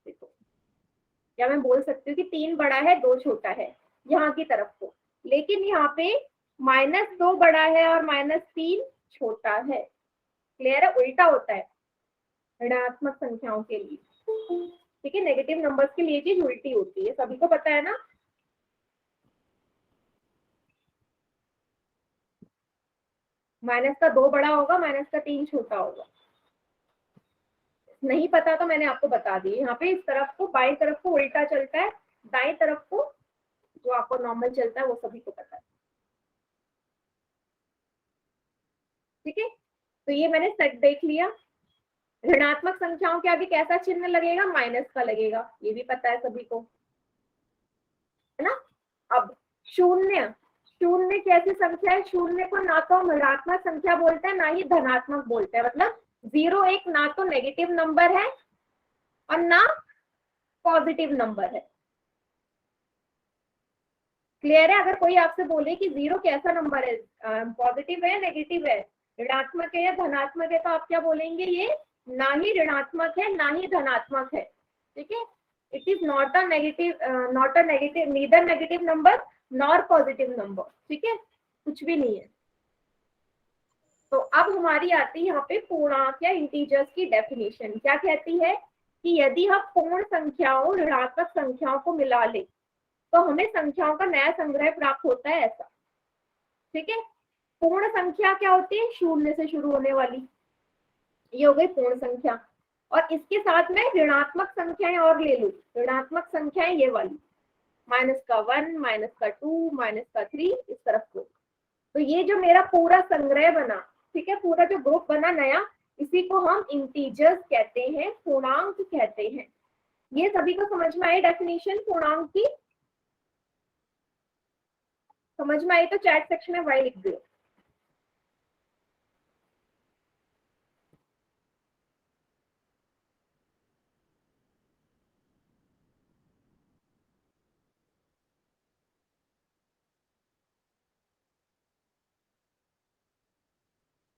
S1: देखो, या मैं बोल सकती हूँ कि 3 बड़ा है 2 छोटा है यहाँ की तरफ को, लेकिन यहाँ पे -2 बड़ा है और -3 छोटा है। क्लियर है, उल्टा होता है ऋणात्मक संख्याओं के लिए। ठीक है, नेगेटिव नंबर्स के लिए चीज उल्टी होती है, सभी को पता है ना। माइनस का 2 बड़ा होगा, माइनस का 3 छोटा होगा। नहीं पता तो मैंने आपको बता दी, यहाँ पे इस तरफ को, बाएं तरफ को उल्टा चलता है, दाएं तरफ को जो आपको नॉर्मल चलता है वो सभी को पता है। ठीक है, तो ये मैंने सेट देख लिया। ऋणात्मक संख्याओं के आगे कैसा चिन्ह लगेगा, माइनस का लगेगा, ये भी पता है सभी को, है ना। अब 0 कैसी संख्या है, 0 को ना तो हम ऋणात्मक संख्या बोलते हैं ना ही धनात्मक बोलते हैं। मतलब 0 एक ना तो नेगेटिव नंबर है और ना पॉजिटिव नंबर है। क्लियर है। अगर कोई आपसे बोले कि 0 कैसा नंबर है, पॉजिटिव है नेगेटिव है, ऋणात्मक है या धनात्मक है, तो आप क्या बोलेंगे, ये ना ही ऋणात्मक है ना ही धनात्मक है, ठीक है। It is not a negative, neither negative number nor positive number, ठीक है, कुछ भी नहीं है। तो अब हमारी आती है यहाँ पे पूर्णांक या इंटीजर्स की डेफिनेशन। क्या कहती है कि यदि हम पूर्ण संख्याओं ऋणात्मक संख्याओं को मिला ले तो हमें संख्याओं का नया संग्रह प्राप्त होता है, ऐसा, ठीक है। पूर्ण संख्या क्या होती है, शून्य से शुरू होने वाली, ये हो गई पूर्ण संख्या। और इसके साथ में ऋणात्मक संख्याएं और ले लूं, ऋणात्मक संख्याएं ये वाली, -1, -2, -3, इस तरफ को। तो ये जो मेरा पूरा संग्रह बना, ठीक है, पूरा जो ग्रुप बना नया, इसी को हम इंटीजर्स कहते हैं, पूर्णांक कहते हैं। ये सभी को समझ में आई डेफिनेशन पूर्णांक की? समझ में आई तो चैट सेक्शन में वाई लिख दो।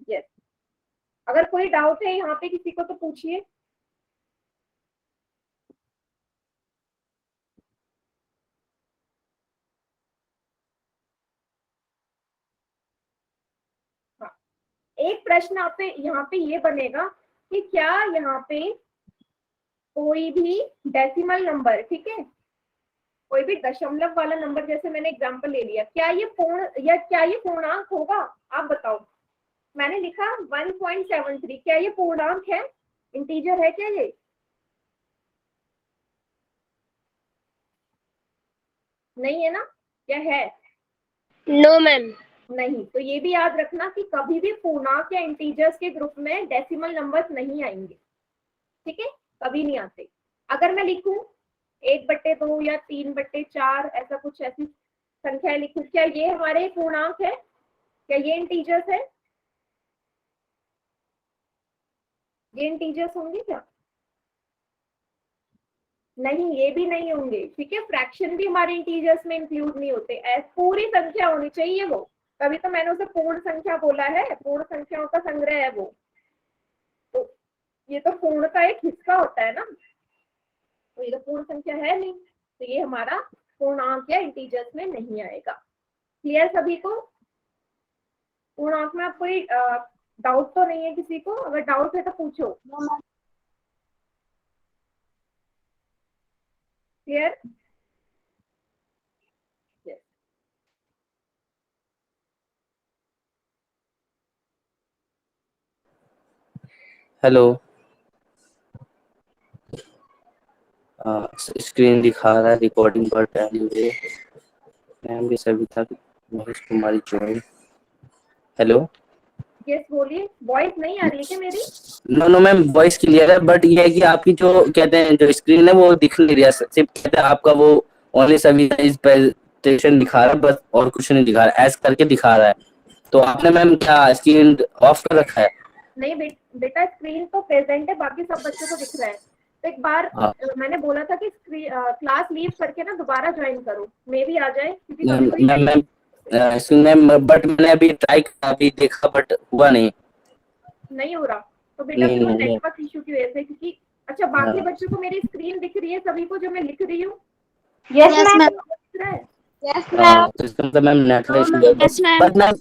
S1: यस, अगर कोई डाउट है यहाँ पे किसी को तो पूछिए। हाँ, एक प्रश्न आप पे यहाँ पे ये बनेगा कि क्या यहाँ पे कोई भी डेसिमल नंबर, ठीक है, कोई भी दशमलव वाला नंबर, जैसे मैंने एग्जांपल ले लिया, क्या ये पूर्ण या क्या ये पूर्णांक होगा? आप बताओ। मैंने लिखा 1.73, क्या ये पूर्णांक है, इंटीजर है क्या ये? नहीं है ना, क्या है?
S5: No ma'am.
S1: नहीं। तो ये भी याद रखना कि कभी भी पूर्णांक या इंटीजर्स के ग्रुप में डेसिमल नंबर्स नहीं आएंगे, ठीक है, कभी नहीं आते। अगर मैं लिखूं 1/2 या 3/4, ऐसा कुछ, ऐसी संख्या लिखूं, क्या ये हमारे पूर्णांक है, क्या ये इंटीजर्स है? ये इंटीजर्स होंगे क्या? नहीं, ये भी नहीं होंगे, ठीक है। फ्रैक्शन भी हमारे इंटीजर्स में इंक्लूड नहीं होते, पूरी संख्या होनी चाहिए वो, तभी तो मैंने उसे पूर्ण संख्या बोला है, पूर्ण संख्याओं का संग्रह है वो। तो ये तो पूर्ण का एक हिस्सा होता है ना, तो ये तो पूर्ण संख्या है नहीं, तो ये हमारा पूर्णांक या इंटीजर्स में नहीं आएगा। क्लियर सभी को? पूर्णांक में आप कोई डाउट तो नहीं है किसी को? अगर डाउट है तो पूछो। क्लियर?
S6: हेलो। स्क्रीन दिखा रहा है रिकॉर्डिंग पर पहले हुए मैम के सभी तक Mahesh Kumari join. Hello.
S1: Yes, बोलिए। वॉइस नहीं आ रही है क्या मेरी?
S6: No no ma'am, voice clear है, बट ये है कि आपकी जो कहते हैं जो स्क्रीन है वो दिख नहीं रहा, सिर्फ कहते हैं आपका वो ओनली सभी इस प्रेजेंटेशन दिखा रहा है बस, और कुछ नहीं दिखा रहा है, ऐस करके दिखा रहा है। तो आपने मैम क्या स्क्रीन ऑफ कर रखा है?
S1: नहीं बेटा, स्क्रीन तो प्रेजेंट है, बाकी सब बच्चों को दिख रहा है। तो एक बार
S6: हाँ
S1: मैंने बोला था कि क्लास लीव करके ना दोबारा ज्वाइन करो, मे भी आ जाए, क्योंकि
S6: मैम,
S1: कभी
S6: मैम
S1: कभी
S6: मैम बट मैंने अभी ट्राई किया, अभी देखा बट हुआ नहीं।
S1: नहीं हो रहा। तो बेटा
S6: नहीं
S1: फिर वो
S6: नहीं नहीं।
S1: नेटवर्क इशू की वजह से, क्योंकि अच्छा, बाकी
S6: हाँ
S1: बच्चों को मेरी स्क्रीन दिख रही है सभी को जो मैं लिख रही हूँ?
S3: Yes
S4: yes
S3: ma'am.
S4: मैम।
S1: दिख रहा है?
S3: Yes ma'am.
S6: हाँ, तो इसका मतलब मैम नेटवर्क इशू है
S4: yes ma'am.
S6: But ma'am,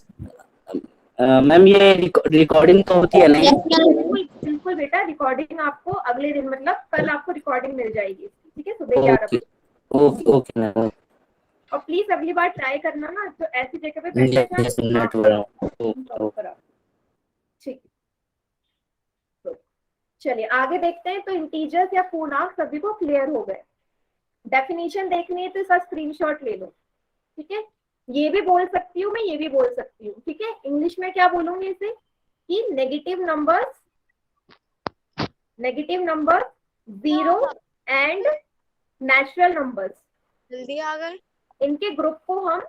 S6: ma'am ये रिकॉर्डिंग तो होती है नहीं?
S4: Yes ma'am.
S1: बिल्कुल बिल्कुल बेटा, रिकॉर्डिंग आपको अगले दिन, मतलब कल आपको रिकॉर्डिंग मिल जाएगी, ठीक है, सुबह 11
S6: ओके
S1: बजे।
S6: Okay okay ma'am.
S1: और प्लीज अगली बार ट्राई करना ना, तो ऐसी जगह पे बैठे जहाँ
S6: यस
S1: हाँ,
S6: नेटवर्क।
S1: प्रॉपर आप, ठीक है। तो चलिए आगे देखते हैं। तो इंटीजर्स या पूर्णांक सभी को क्लियर हो गए। डेफिनेशन देखनी है तो इसका स्क्रीनशॉट ले लो, ठीक है। ये भी बोल सकती हूँ मैं, ये भी बोल सकती हूँ, ठीक है। इंग्लिश में क्या बोलूंगी इसे कि negative numbers, zero and natural numbers,
S4: जल्दी आ गए।
S1: इनके ग्रुप को हम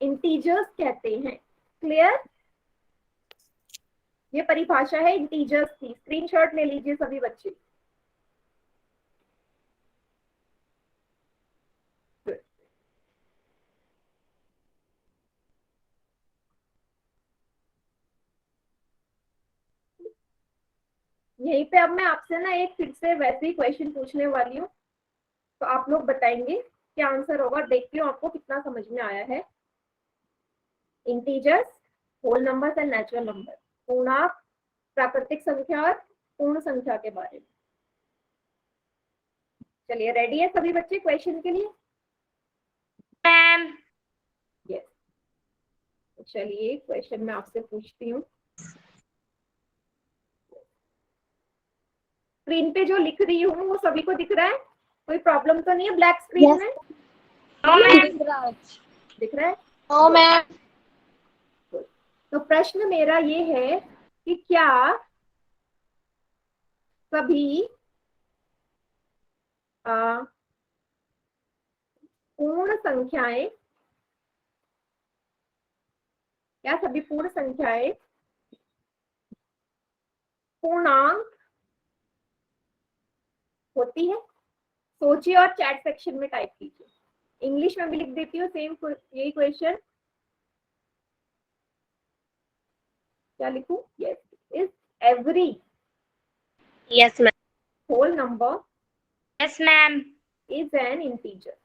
S1: इंटीजर्स कहते हैं। क्लियर? ये परिभाषा है इंटीजर्स की। स्क्रीनशॉट ले लीजिए सभी बच्चे। यहीं पे अब मैं आपसे ना एक फिर से वैसे ही क्वेश्चन पूछने वाली हूँ, तो आप लोग बताएंगे क्या आंसर होगा। देखती हूँ आपको कितना समझ में आया है। Integers, whole numbers and natural number, पूर्णांक, प्राकृतिक संख्या और पूर्ण संख्या के बारे में। चलिए, रेडी है सभी बच्चे क्वेश्चन के लिए?
S3: मैम।
S1: यस। चलिए क्वेश्चन मैं आपसे पूछती हूँ। स्क्रीन पे जो लिख रही हूँ वो सभी को दिख रहा है? कोई प्रॉब्लम तो नहीं है ब्लैक स्क्रीन में? दिख रहा है?
S2: मैम।
S1: तो प्रश्न मेरा ये है कि क्या सभी पूर्ण संख्याएं, क्या सभी पूर्ण संख्याएं पूर्णांक होती है? सोचिए और चैट सेक्शन में टाइप कीजिए। इंग्लिश में भी लिख देती हूँ सेम यही क्वेश्चन। क्या लिखूं? Yes. Is every
S5: yes ma'am.
S1: Whole number
S3: yes ma'am.
S1: Is an integer.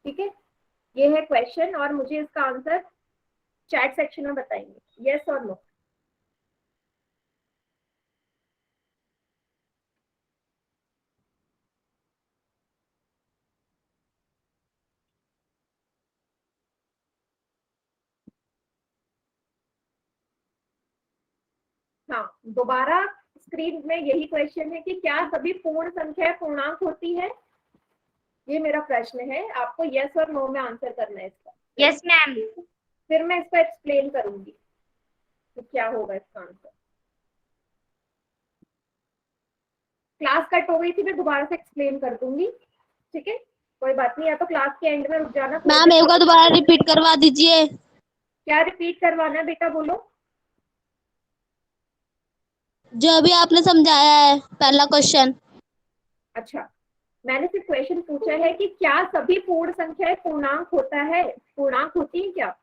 S1: ठीक है, ये है क्वेश्चन और मुझे इसका आंसर चैट सेक्शन में बताएंगे, यस और नो। हाँ, दोबारा स्क्रीन में यही क्वेश्चन है कि क्या सभी पूर्ण संख्या पूर्णांक होती है? ये मेरा प्रश्न है, आपको यस और नो में आंसर करना है इसका।
S3: Yes ma'am.
S1: फिर मैं इसको एक्सप्लेन करूंगी तो क्या होगा इसका आंसर। क्लास कट हो गई थी, मैं दोबारा से एक्सप्लेन कर दूंगी। ठीक है, कोई बात नहीं, या तो क्लास के एंड में रुक जाना।
S4: मैम एक बार दोबारा रिपीट करवा दीजिए।
S1: क्या रिपीट करवाना है बेटा, बोलो।
S4: जो अभी आपने समझाया है पहला क्वेश्चन।
S1: अच्छा, मैंने सिर्फ क्वेश्चन पूछा है कि क्या सभी पूर्ण संख्याएं पूर्णांक होता है, पूर्णांक होती है क्या,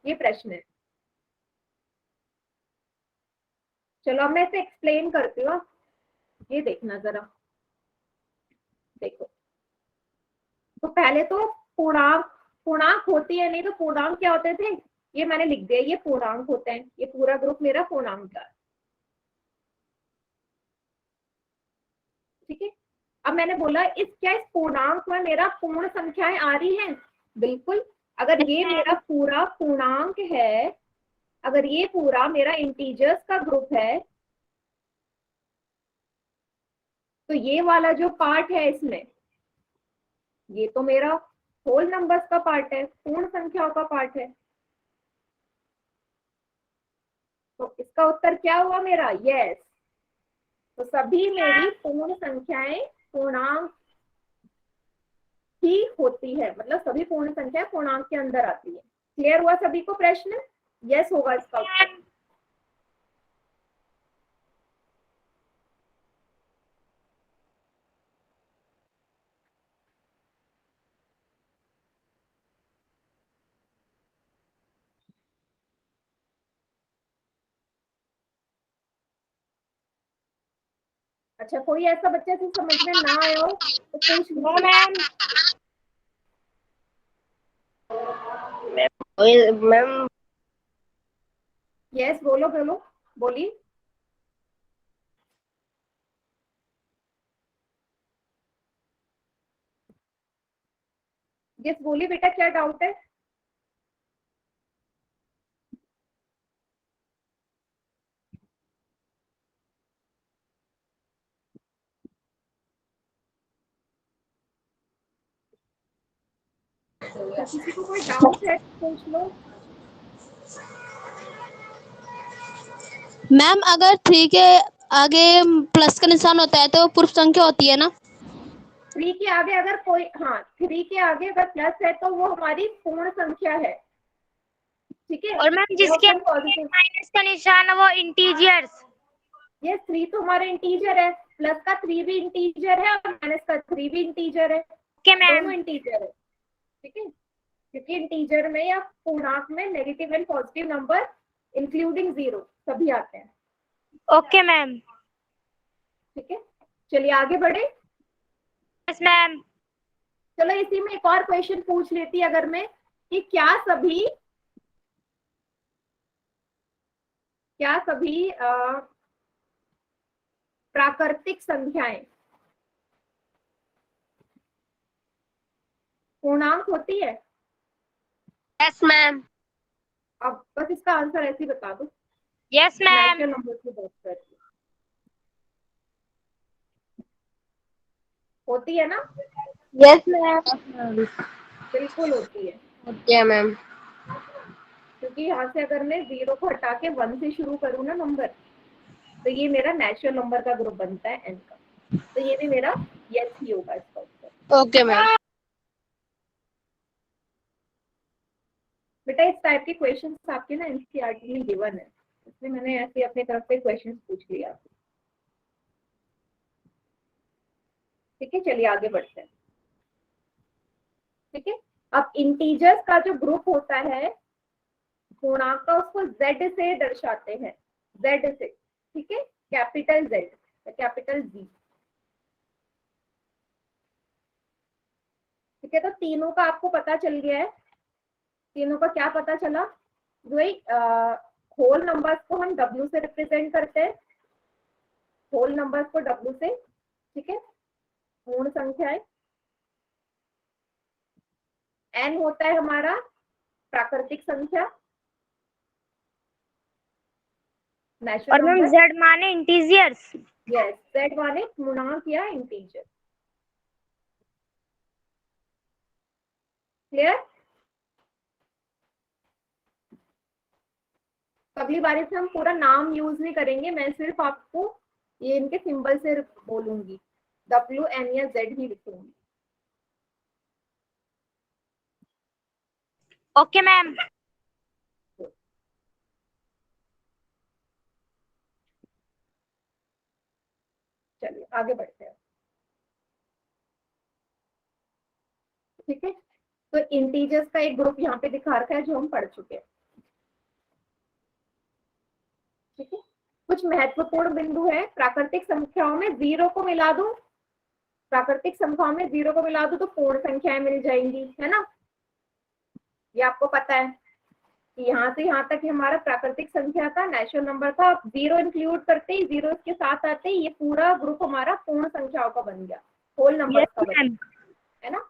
S1: ये प्रश्न है। चलो अब मैं इसे एक्सप्लेन करती हूँ। ये देखना जरा, देखो। तो पहले तो पूर्णांक, पूर्णांक होती है, नहीं तो पूर्णांक क्या होते थे, ये मैंने लिख दिया, ये पूर्णांक होते हैं। ये पूरा ग्रुप मेरा पूर्णांक का है। ठीक है, अब मैंने बोला क्या इस पूर्णांक में मेरा पूर्ण संख्याएं आ रही हैं? बिल्कुल। अगर ये मेरा पूरा पूर्णांक है, अगर ये पूरा मेरा इंटीजर्स का ग्रुप है, तो ये वाला जो पार्ट है इसमें, ये तो मेरा होल नंबर्स का पार्ट है, पूर्ण संख्याओं का पार्ट है। तो इसका उत्तर क्या हुआ मेरा? यस। तो सभी मेरी पूर्ण संख्याएं पूर्णांक ही होती है, मतलब सभी पूर्ण संख्याएं पूर्णांक के अंदर आती है। क्लियर हुआ सभी को प्रश्न? यस होगा इसका उत्तर। अच्छा, कोई ऐसा बच्चा जो समझ में ना आया हो तो पूछ लो मैम।
S5: मैम
S1: यस, बोलो बोलो, बोलिए। यस बोलिए बेटा, क्या डाउट है? अच्छा, किसी को कोई डाउट है तो पूछ लो।
S4: मैम अगर 3 के आगे प्लस का निशान होता है तो वो पूर्व संख्या होती है ना?
S1: 3 के आगे अगर कोई, हाँ 3 के आगे अगर प्लस है तो वो हमारी पूर्ण संख्या है। ठीक है,
S3: और मैम जिसके
S1: पॉजिटिव।
S3: माइनस का निशान है वो इंटीजर्स।
S1: ये 3 तो हमारा इंटीजर है, प्लस का 3 भी इंटीजर है और माइनस का 3 भी इंटीजर है।
S3: Okay ma'am.
S1: दोनों इंटीजर है। ठीक है, क्योंकि इंटीजर में या पूर्णांक में negative and positive number including zero सभी आते हैं।
S3: Okay ma'am.
S1: ठीक है, चलिए आगे बढ़े।
S3: Yes ma'am.
S1: चलो इसी में एक और क्वेश्चन पूछ लेती अगर मैं, कि क्या सभी प्राकृतिक संख्याएं पूर्णांक होती है?
S4: Yes ma'am.
S1: अब बस इसका आंसर ऐसे ही बता दो।
S3: Yes ma'am.
S1: नेचुरल नंबर की बात कर रही हूँ। होती है ना?
S4: Yes ma'am.
S1: बिल्कुल होती है,
S4: होती है मैम।
S1: क्योंकि यहाँ से अगर मैं 0 को हटा के 1 से शुरू करूँ ना नंबर, तो ये मेरा नेचुरल नंबर का ग्रुप बनता है n का। तो ये भी मेरा यस ही होगा इसका उत्तर।
S4: Okay ma'am.
S1: बेटा इस टाइप के क्वेश्चंस आपके ना एनसीईआरटी में गिवन है, इसलिए मैंने ऐसे अपनी तरफ से क्वेश्चंस पूछ लिया। ठीक है, चलिए आगे बढ़ते हैं। ठीक है, अब इंटीजर्स का जो ग्रुप होता है पूर्णांक का, उसको z से दर्शाते हैं, z से। ठीक है, कैपिटल Z या कैपिटल Z। ठीक है, तो तीनों का आपको पता चल गया है। तीनों का क्या पता चला? वही होल नंबर्स को हम W से रिप्रेजेंट करते हैं, होल नंबर्स को W से। ठीक है, पूर्ण संख्याएं। n होता है हमारा प्राकृतिक संख्या, नेचुरल
S3: और मैम
S1: नंबर।
S3: जेड माने इंटीजर्स।
S1: यस, z माने पूर्णांक या इंटीजर। क्लियर? अगली बारी से हम पूरा नाम यूज नहीं करेंगे, मैं सिर्फ आपको ये इनके सिंबल से बोलूंगी, W N या Z ही लिखूंगी।
S3: Okay ma'am.
S1: चलिए आगे बढ़ते हैं। ठीक है, तो इंटीजर्स का एक ग्रुप यहाँ पे दिखा रखा है जो हम पढ़ चुके हैं। ठीक है, कुछ महत्वपूर्ण बिंदु है। प्राकृतिक संख्याओं में 0 को मिला दूं, प्राकृतिक संख्याओं में 0 को मिला दूं तो पूर्ण संख्याएं मिल जाएंगी, है ना? ये आपको पता है कि यहाँ से यहाँ तक हमारा प्राकृतिक संख्या था, नेचुरल नंबर था। 0 इंक्लूड करते ही, 0 इसके साथ आते ही ये पूरा ग्रुप हमारा पूर्ण संख्याओं का बन गया, होल नंबर का बन गया, है ना?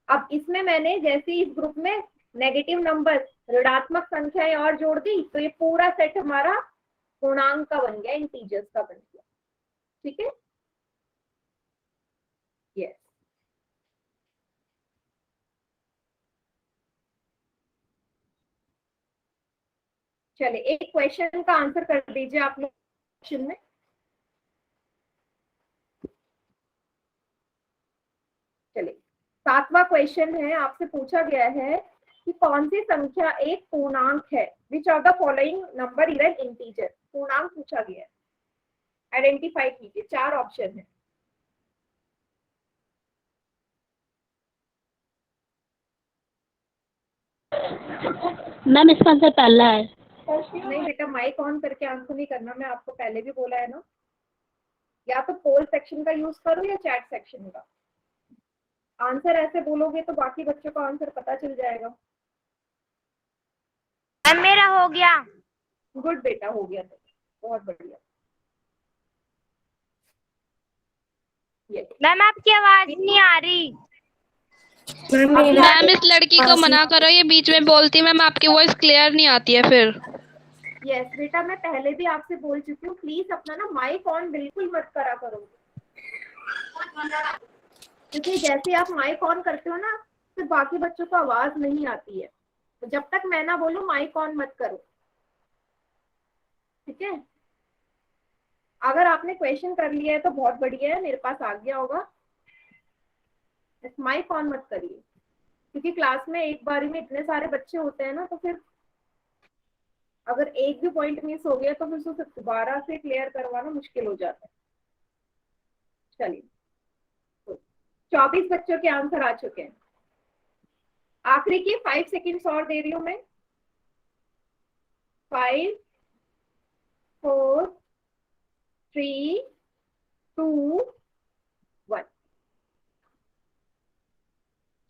S1: अब इसमें मैंने जैसे इस ग्रुप में नेगेटिव नंबर, ऋणात्मक संख्याएं और जोड़ दी, तो ये पूरा सेट हमारा पूर्णांक का बन गया, इंटीजर्स का बन गया। ठीक है, यस। चलिए एक क्वेश्चन का आंसर कर दीजिए आप लोग क्वेश्चन में। चलिए 7वां क्वेश्चन है, आपसे पूछा गया है कि कौन सी संख्या एक पूर्णांक है, which of the following number is an integer. पूर्णांक पूछा गया है, आइडेंटिफाई कीजिए। 4 ऑप्शन है।
S4: मैम इसका आंसर पहला है।
S1: नहीं बेटा, माइक ऑन करके आंसर नहीं करना, मैं आपको पहले भी बोला है ना। या तो पोल सेक्शन का यूज करो या चैट सेक्शन का। आंसर ऐसे बोलोगे तो बाकी बच्चों को आंसर पता चल जाएगा।
S3: मैम मेरा हो गया।
S1: गुड बेटा, हो गया तो बहुत बढ़िया। ये
S3: मैम आपकी आवाज नहीं आ रही।
S4: मैम इस लड़की को मना करो, ये बीच में बोलती। मैम आपकी वॉइस क्लियर नहीं आती है फिर।
S1: यस बेटा, मैं पहले भी आपसे बोल चुकी हूँ, प्लीज अपना ना माइक ऑन बिल्कुल मत करा करो, क्योंकि जैसे आप माइक ऑन करते हो ना, फिर बाकी बच्चों को आवाज नहीं आती है। तो जब तक मैं ना बोलूं माइक ऑन मत करो, ठीक है? अगर आपने क्वेश्चन कर लिया है तो बहुत बढ़िया है, मेरे पास आ गया होगा। माइक ऑन मत करिए, क्योंकि क्लास में एक बारी में इतने सारे बच्चे होते हैं ना, तो फिर अगर एक भी पॉइंट मिस हो गया तो फिर उसे दोबारा से क्लियर करवाना मुश्किल हो जाता है। चलिए, 24 बच्चों के आंसर आ चुके हैं। आखिरी की 5 सेकेंड्स और दे रही हूं मैं। 5 4 3 2 1।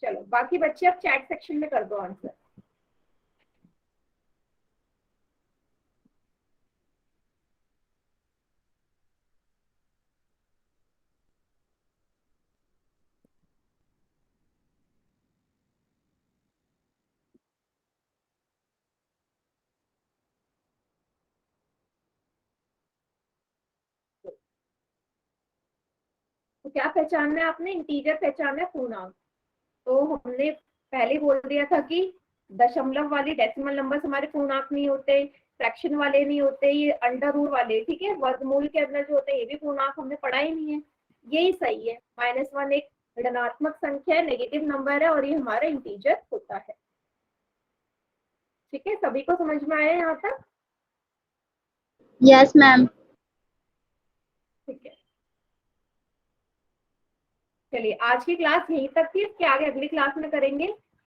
S1: चलो बाकी बच्चे अब चैट सेक्शन में कर दो आंसर। तो क्या पहचानना है आपने? इंटीजर पहचानना है, पूर्णांक। तो हमने पहले बोल दिया था कि दशमलव वाले डेसिमल नंबर्स हमारे पूर्णांक नहीं होते, फ्रैक्शन वाले नहीं होते, ये अंडर रूट वाले, ठीक है। वर्गमूल के अंदर जो होते हैं ये भी पूर्णांक हमने पढ़ा ही नहीं है। यही सही है, -1 एक ऋणात्मक संख्या है, नेगेटिव नंबर है, और ये हमारा इंटीजर होता है। ठीक है, सभी को समझ में आया यहाँ तक?
S4: Yes ma'am.
S1: ठीक है, चलिए आज की क्लास यहीं तक थी। इसके आगे अगली क्लास में करेंगे